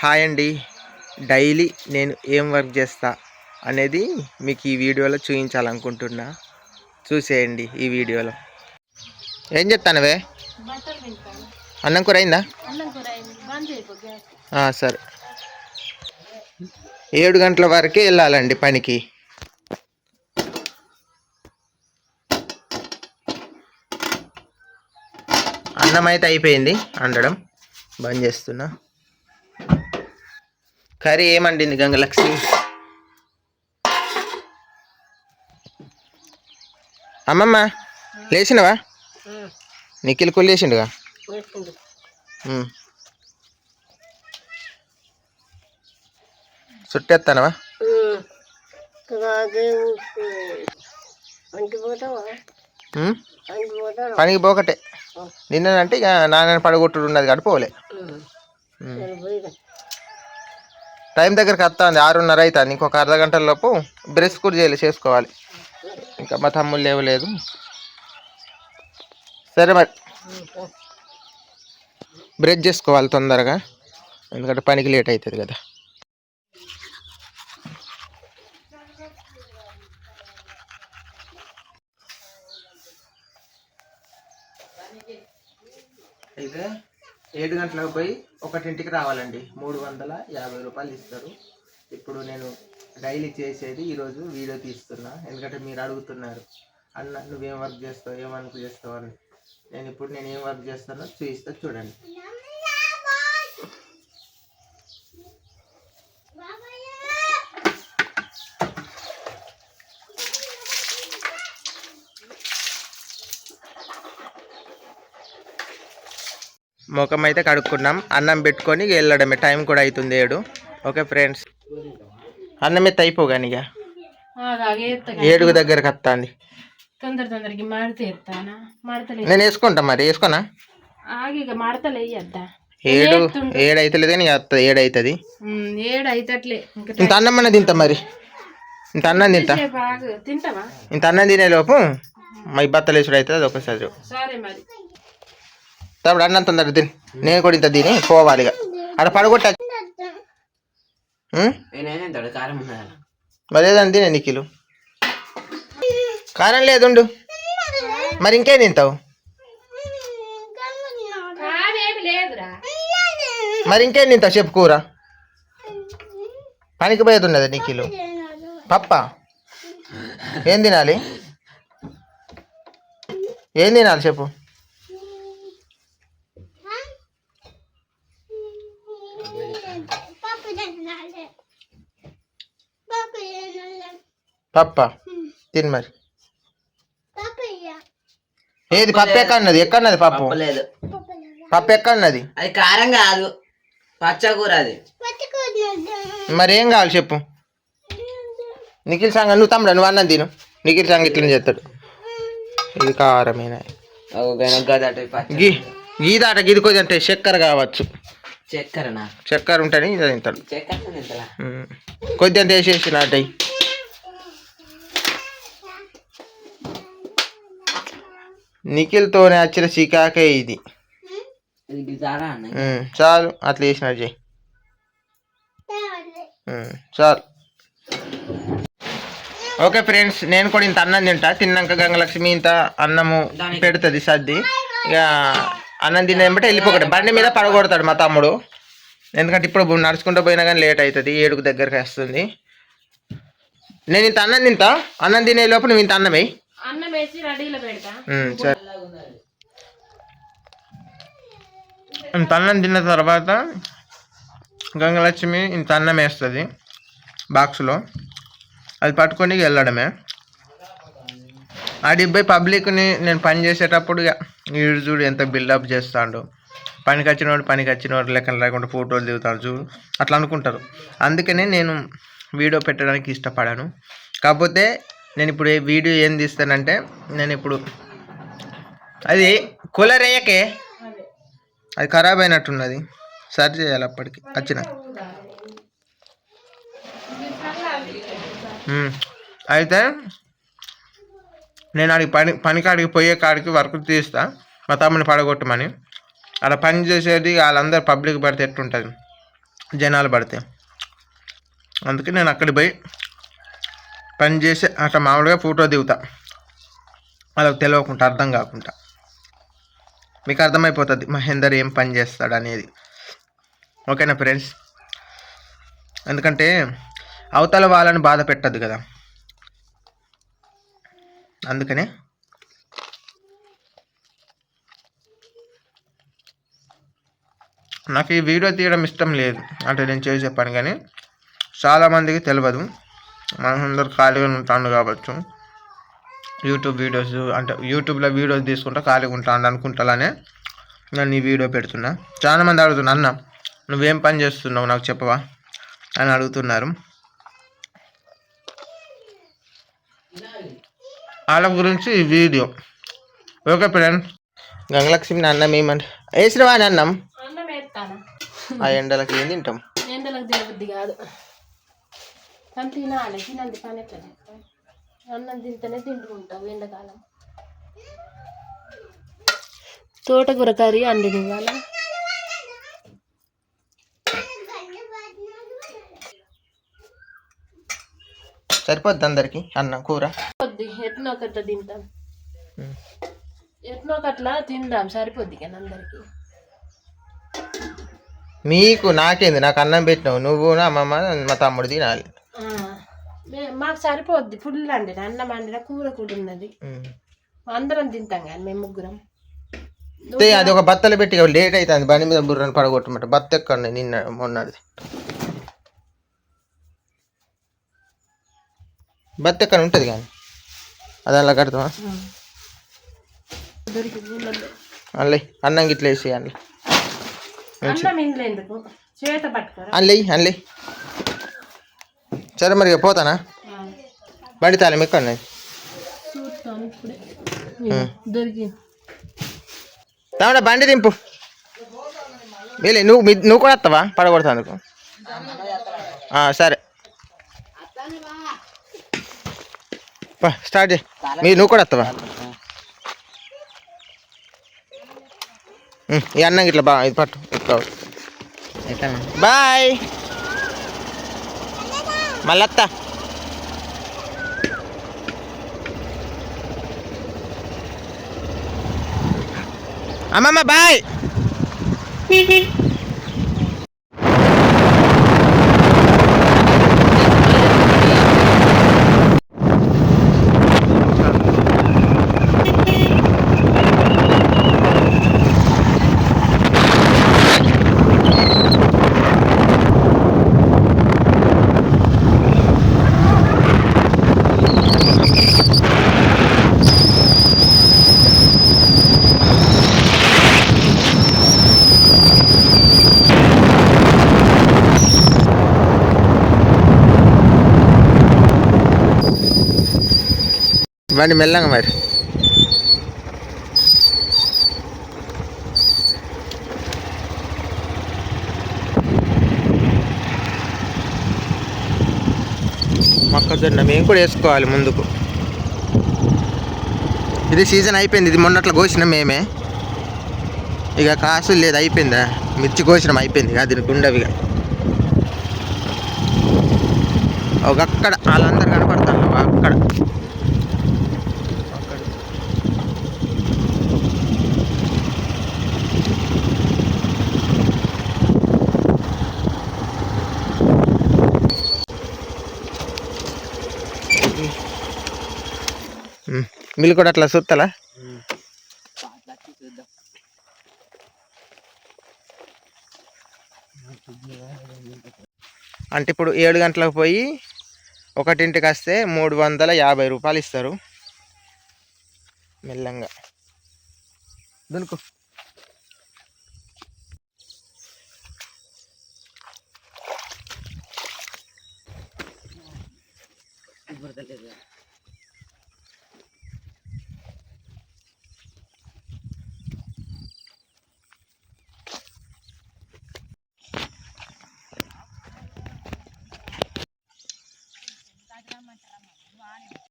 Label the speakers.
Speaker 1: Hi అండి. Daily నేను ఏం వర్క్ చేస్తా అనేది మీకు ఈ వీడియోలో చూపించాలనుకుంటున్నా. చూసేయండి ఈ వీడియోలో. ఏం చెప్తానవే? అన్నం కూర అయిందా? సరే, 7 గంటల వరకే వెళ్ళాలండి పనికి. అన్నం అయితే అయిపోయింది, వండడం బంద్ చేస్తున్నా. కర్రీ ఏమండింది గంగలక్ష్మి? అమ్మమ్మ లేచినవా? నిఖిల్ కుల్ లేచిండుగా. చుట్టేస్తానవా? పనికి పోకటే నిన్నంటే ఇక నాన్న పడగొట్టుడు ఉన్నది గడిపోలే. టైం దగ్గరికి వస్తుంది, 6:30 అవుతుంది. ఇంకొక అర్ధ గంటల లోపు బ్రష్ కూడా చేసుకోవాలి. ఇంకా మా తమ్ముళ్ళు లేవలేదు. సరే మరి బ్రష్ చేసుకోవాలి తొందరగా, ఎందుకంటే పనికి లేట్ అవుతుంది కదా. అయితే 7 గంటలకు పోయి 1ంటికి రావాలండి. 350 రూపాయలు ఇస్తారు. ఇప్పుడు నేను డైలీ చేసేది ఈరోజు వీడియో తీస్తున్నా, ఎందుకంటే మీరు అడుగుతున్నారు అన్న నువ్వేం వర్క్ చేస్తావు, ఏం వర్క్ చేస్తావు అని. నేను ఏం వర్క్ చేస్తానో చూపిస్తా, చూడండి. ముఖం అయితే కడుక్కున్నాం, అన్నం పెట్టుకొని వెళ్ళడమే. టైం కూడా అవుతుంది 7. ఓకే ఫ్రెండ్స్, అన్నం ఎత్త అయిపోగాని ఇక 7 దగ్గరకు వస్తుంది. నేను వేసుకుంటా, మరి వేసుకోనా? 7 అవుతలేదు కానీ 7 అవుతుంది. ఇంత అన్నం అన్న తింటా, మరి ఇంత అన్నం తింటా. ఇంత అన్నం తినేలోపు మా బత్తలు వేసుడు అవుతుంది. అది ఒకసారి తప్పుడు అన్నం తొందర తిని, నేను కూడా ఇంత తిని పోవాలి. ఇక అక్కడ పడగొట్టా మరి ఏదని తినే నిఖిలు. కారం లేదుండు, మరి ఇంకేం తింటావు? మరి ఇంకేం తింటావు చెప్పు. కూర పనికి పోయేది నిఖిలు. పప్ప ఏం తినాలి? ఏం తినాలి చెప్పు. పప్ప తిని మరి. ఏది పప్పు ఎక్కడున్నది? ఎక్కడున్నది పప్పు? పప్పు ఎక్కడున్నది?
Speaker 2: అది కారం కాదు, పచ్చకూర. అది
Speaker 1: మరి ఏం కావాలి చెప్పు. నిఖిల్ సంగ నువ్వు తమ్ముడు, నువ్వు అన్నం తిను. నిఖిల్ సంగ ఇట్లా చెప్తాడు. ఇది కారమేనా? గీదాట గిది కొద్ది అంటే చక్కెర కావచ్చు. చక్కెర ఉంటేనే ఇది తింటాడు. కొద్ది అంత వేసేసి నాటయి. నిఖిల్తోనే వచ్చిన చికాకే ఇది. చాలు, అట్లా వేసినట్టు చెయ్యి. చాలు. ఓకే ఫ్రెండ్స్, నేను కూడా ఇంత అన్నం తింటా. తిన్నాక గంగలక్ష్మి ఇంత అన్నము పెడుతుంది సర్ది. ఇక అన్నం తినేదంటే వెళ్ళిపోకట. బండి మీద పడగొడతాడు మా తమ్ముడు, ఎందుకంటే ఇప్పుడు నడుచుకుంటూ పోయినా కానీ లేట్ అవుతుంది. 7 దగ్గరికి వస్తుంది. నేను ఇంత అన్నం తింటా. అన్నం తినే లోపు నువ్వు ఇంత అన్నం వేయి. సరే, ఇంత అన్నం తిన్న తర్వాత గంగలక్ష్మి ఇంత అన్నం వేస్తుంది బాక్స్లో. అది పట్టుకొని వెళ్ళడమే. ఆ డిబ్బై పబ్లిక్ని నేను పని చేసేటప్పుడు వీడు చూడు ఎంత బిల్డప్ చేస్తాడు. పనికి వచ్చినోడు లెక్కన లేకుండా ఫోటోలు దిగుతాడు చూడు, అట్లా అనుకుంటారు. అందుకనే నేను వీడియో పెట్టడానికి ఇష్టపడాను. కాకపోతే నేను ఇప్పుడు వీడియో ఏం తీస్తానంటే, నేను ఇప్పుడు అది కూలర్ వేయకే, అది ఖరాబ్ అయినట్టున్నది, సరి చేయాలి అప్పటికి వచ్చిన. అయితే నేను అడిగి పనికాడికి పోయే కాడికి వర్క్ తీస్తా, మా తమ్ముని పడగొట్టమని. అలా పని చేసేది వాళ్ళందరూ పబ్లిక్ పడితే ఎట్లుంటుంది. జనాలు పడతాయి. అందుకే నేను అక్కడికి పోయి పని చేసి అట్లా మామూలుగా ఫోటో దిగుతా, వాళ్ళకి తెలియకుండా, అర్థం కాకుండా. మీకు అర్థమైపోతుంది మహేందర్ ఏం పని చేస్తాడు అనేది. ఓకేనా ఫ్రెండ్స్? ఎందుకంటే అవతల వాళ్ళని బాధ పెట్టద్దు కదా, అందుకనే నాకు ఈ వీడియో తీయడం ఇష్టం లేదు. అంటే నేను చేసే పని కానీ చాలామందికి తెలియదు. మనందరూ ఖాళీగా ఉంటాను కావచ్చు, యూట్యూబ్ వీడియోస్ అంటే యూట్యూబ్లో వీడియోస్ తీసుకుంటా ఖాళీగా ఉంటాను అనుకుంటానే నేను ఈ వీడియో పెడుతున్నా. చాలామంది అడుగుతున్నా, అన్న నువ్వేం పని చేస్తున్నావు నాకు చెప్పవా అని అడుగుతున్నారు. వాళ్ళ గురించి ఈ వీడియో. ఓకే ఫ్రెండ్స్, గంగలక్ష్మి అన్నం ఏమంటే వేసినవా అని అన్నం ఆ ఎండలకి ఏం తింటాం?
Speaker 3: ఎండలకు తినబుద్ధి కాదు, కానీ తినాలి. తినండి పని ఎట్లా చేస్తాం? అన్నం తింటేనే తింటుకుంటాం. ఎండాకాలం తోటకూర కర్రీ అండి ఇవాళ.
Speaker 1: సరిపోద్ది అందరికి అన్నం కూర?
Speaker 3: పొద్దు ఎట్నో ఒకట్లా తింటాం, ఎట్నో ఒకట్లా తిందాం, సరిపోద్ది కానీ అందరికి.
Speaker 1: మీకు నాకేంది, నాకు అన్నం పెట్టినావు నువ్వు, నా అమ్మమ్మ, మా తమ్ముడు తినాలి.
Speaker 3: మాకు సరిపోద్ది ఫుల్ అండి. అన్నం వండిన కూర కూడా ఉన్నది, అందరం తింటాం కానీ మేము ముగ్గురం.
Speaker 1: అది ఒక బత్తలు పెట్టి లేట్ అవుతుంది, బండి మీద బుర్రని పడగొట్టమంట. బత్త ఎక్కడ నిన్న మొన్నది బత్త ఎక్కడ ఉంటుంది కానీ అది అలా కడతామా? అల్లే అన్నం గిట్ల వేసి అందులో అల్లే అల్లే. సరే మరి పోతానా? బండి తాళం ఎక్కడ తమ్ముడా బండి దింపు. వీలే నువ్వు కూడా వస్తావా పడగొడతాను? సరే స్టార్ట్ చేయి. నువ్వు కూడా వస్తావా? ఈ అన్నం ఇట్లా బాగా ఇది పట్టు ఎక్కువ. బాయ్ మళ్ళత్తా. అమ్మమ్మ బాయ్. బండి మెల్లంగా మరి. మొక్కజొన్న మేము కూడా వేసుకోవాలి ముందుకు. ఇది సీజన్ అయిపోయింది, ఇది మొన్నట్లో కోసినాం మేమే. ఇక కాసు లేదు, అయిపోయిందా? మిర్చి కోసినాం అయిపోయింది. అది గుండవిగా అక్కడ వాళ్ళందరూ కనపడతాను అక్కడ. మీరు కూడా అట్లా చూస్తారా? అంటే ఇప్పుడు 7 గంటలకు పోయి 1ంటికి వస్తే 350 రూపాయలు ఇస్తారు. మెల్లంగా దునుకో.